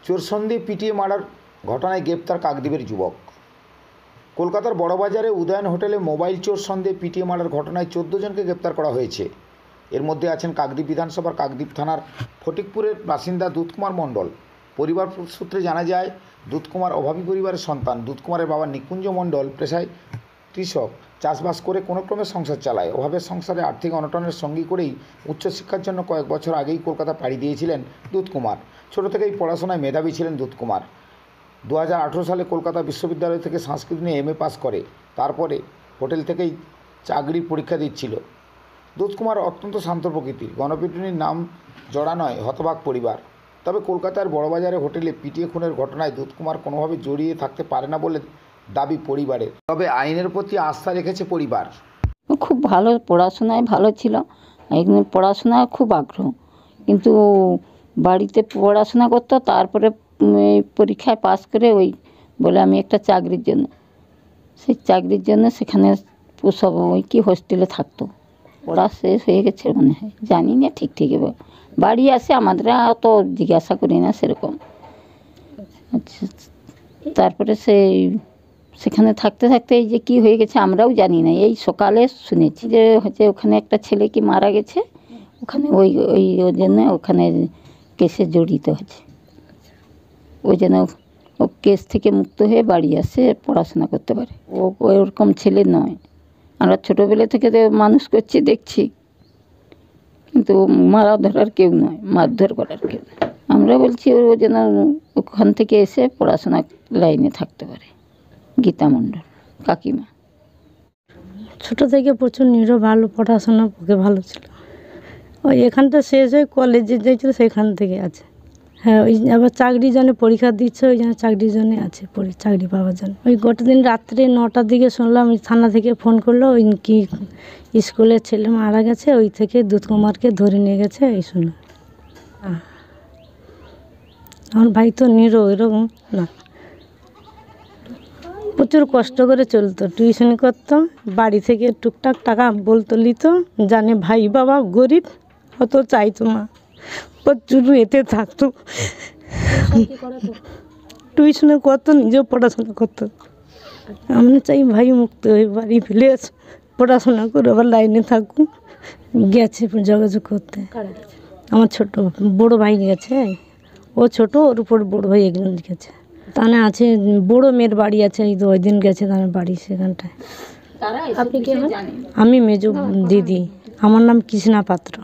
চোরসন্দেহে পিটিয়ে মারার ঘটনায় গ্রেপ্তার কাকদ্বীপের যুবক। কলকাতার বড়বাজারে উদয়ন হোটেলে মোবাইল চোর সন্দেহে পিটিয়ে মারার ঘটনায় 14 জনকে গ্রেপ্তার করা হয়েছে। এর মধ্যে আছেন কাকদ্বীপ বিধানসভার কাকদ্বীপ থানার ফটিকপুরের বাসিন্দা দুধকুমার মণ্ডল। পরিবার সূত্রে জানা যায়, দুধকুমার অভাবী পরিবারের সন্তান। দুধকুমারের বাবা নিকুঞ্জ মণ্ডল পেশায় কৃষক, চাষবাস করে কোনোক্রমে সংসার চালায়। অভাবের সংসারে আর্থিক অনটনের সঙ্গী করেই উচ্চশিক্ষার জন্য কয়েক বছর আগেই কলকাতা পাড়ি দিয়েছিলেন দুধকুমার। ছোট থেকেই পড়াশোনায় মেধাবী ছিলেন দুধকুমার। 2018 সালে কলকাতা বিশ্ববিদ্যালয় থেকে সংস্কৃত নিয়ে MA পাস করে তারপরে হোটেল থেকেই চাকরির পরীক্ষা দিচ্ছিল। দুধকুমার অত্যন্ত শান্ত প্রকৃতির। গণপিটুনির নাম জড়া নয় হতবাক পরিবার। তবে কলকাতার বড়বাজারে হোটেলে পিটিয়ে খুনের ঘটনায় দুধকুমার কোনোভাবে জড়িয়ে থাকতে পারে না বলে দাবি পরিবারের। তবে আইনের প্রতি আস্থা রেখেছে পরিবার। খুব ভালো, পড়াশোনায় ভালো ছিল, একদম পড়াশোনায় খুব আগ্রহ, কিন্তু বাড়িতে পড়াশোনা করতো, তারপরে পরীক্ষায় পাস করে ওই বলে আমি একটা চাকরির জন্য, সেই চাকরির জন্য সেখানে সব ওই কি হোস্টেলে থাকতো। পড়া শেষ হয়ে গেছে মনে হয়, জানি না ঠিক বাড়ি আসে, আমাদের অত জিজ্ঞাসা করি না সেরকম। আচ্ছা, তারপরে সেখানে থাকতে থাকতে এই যে কী হয়ে গেছে আমরাও জানি না। এই সকালে শুনেছি যে হচ্ছে ওখানে একটা ছেলে কি মারা গেছে, ওখানে ওই জন্য ওখানে কেসে জড়িত হয়েছে। ওই জন্য ও কেস থেকে মুক্ত হয়ে বাড়ি আসে, পড়াশোনা করতে পারে। ও ওরকম ছেলে নয়। আমরা ছোটোবেলা থেকে তো মানুষ করছি দেখছি, কিন্তু মারা ধরার কেউ নয়, মারধর করার কেউ নয়। আমরা বলছি ও যেন ওখান থেকে এসে পড়াশোনা লাইনে থাকতে পারে। গীতা মণ্ডল, কাকিমা। ছোটো থেকে প্রচুর ভালো পড়াশোনা, পক্ষে ভালো ছিল। ওই এখানটা শেষ হয়ে কলেজে যাইছিল, সেখান থেকে আছে। হ্যাঁ, ওই আবার চাকরির জন্য পরীক্ষা দিচ্ছে, ওই জন্য চাকরির জন্য আছে, চাকরি পাওয়ার জন্য। ওই গোটা দিন রাত্রে 9টার দিকে শুনলাম থানা থেকে ফোন করলো, ওই কি স্কুলের ছেলে মারা গেছে, ওই থেকে দুধকুমারকে ধরে নিয়ে গেছে, এই শুনলাম। আমার ভাই তো এরকম না, প্রচুর কষ্ট করে চলতো, টিউশনি করতো, বাড়ি থেকে টুকটাক টাকা বলতো নিত, জানে ভাই বাবা গরিব, অত চাইতো না, প্রচুর এতে থাকতো, টিউশনে করতো, নিজেও পড়াশোনা করতো। আমরা চাই ভাই মুক্ত হয়ে বাড়ি ফিরে আসো, পড়াশোনা করে আবার লাইনে থাকুক। গেছে যোগাযোগ করতে, আমার বড় ভাই গেছে, ও ছোট, ওর উপর বড় ভাই একজন গেছে। তাহলে আছে বড় মেয়ের বাড়ি আছে, এই তো ওই দিন গেছে তার বাড়ি সেখানটায়। আপনি কি? আমি মেজো দিদি, আমার নাম কৃষ্ণা পাত্র।